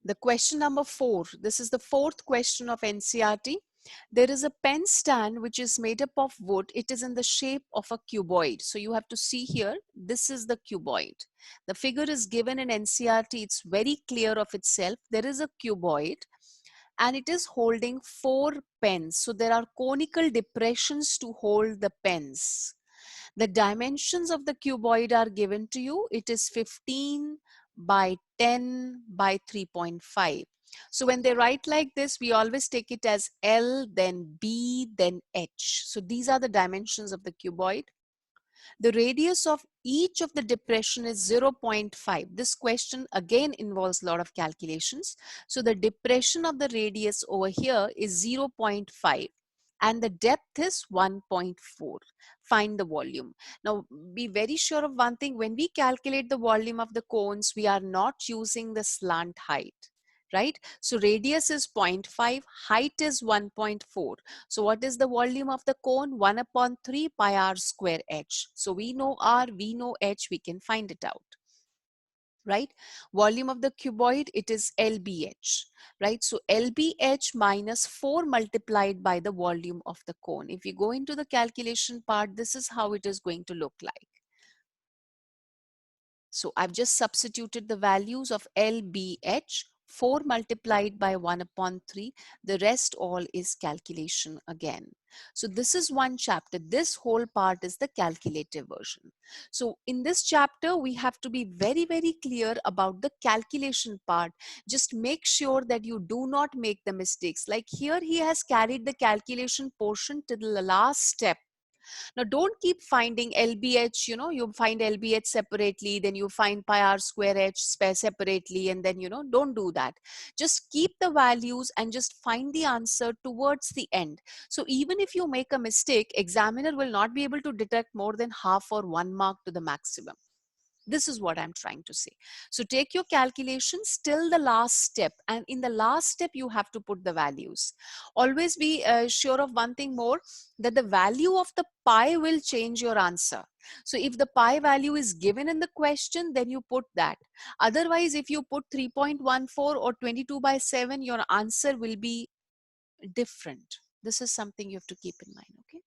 The question number 4, this is the fourth question of NCERT. There is a pen stand which is made up of wood. It is in the shape of a cuboid. So you have to see here, this is the cuboid. The figure is given in NCERT. It's very clear of itself. There is a cuboid and it is holding 4 pens. So there are conical depressions to hold the pens. The dimensions of the cuboid are given to you. It is 15 by 10 by 3.5. So when they write like this, we always take it as L, then B, then H. So these are the dimensions of the cuboid. The radius of each of the depression is 0.5. This question again involves a lot of calculations. So the depression of the radius over here is 0.5 and the depth is 1.4. Find the volume. Now be very sure of one thing, when we calculate the volume of the cones, we are not using the slant height. Right? So radius is 0.5, height is 1.4. So what is the volume of the cone? 1 upon 3 pi r square h. So we know r, we know h, we can find it out. Right? Volume of the cuboid, it is LBH. Right? So LBH minus 4 multiplied by the volume of the cone. If you go into the calculation part, this is how it is going to look like. So I've just substituted the values of LBH, 4 multiplied by 1 upon 3. The rest all is calculation again. So this is one chapter. This whole part is the calculative version. So in this chapter, we have to be very, very clear about the calculation part. Just make sure that you do not make the mistakes. Like here, he has carried the calculation portion to the last step. Now, don't keep finding LBH, you find LBH separately, then you find pi r square h separately, and then, don't do that. Just keep the values and just find the answer towards the end. So even if you make a mistake, examiner will not be able to detect more than half or 1 mark to the maximum. This is what I'm trying to say. So take your calculations till the last step, and in the last step you have to put the values. Always be sure of one thing more, that the value of the pi will change your answer. So if the pi value is given in the question, then you put that. Otherwise, if you put 3.14 or 22 by 7, your answer will be different. This is something you have to keep in mind. Okay.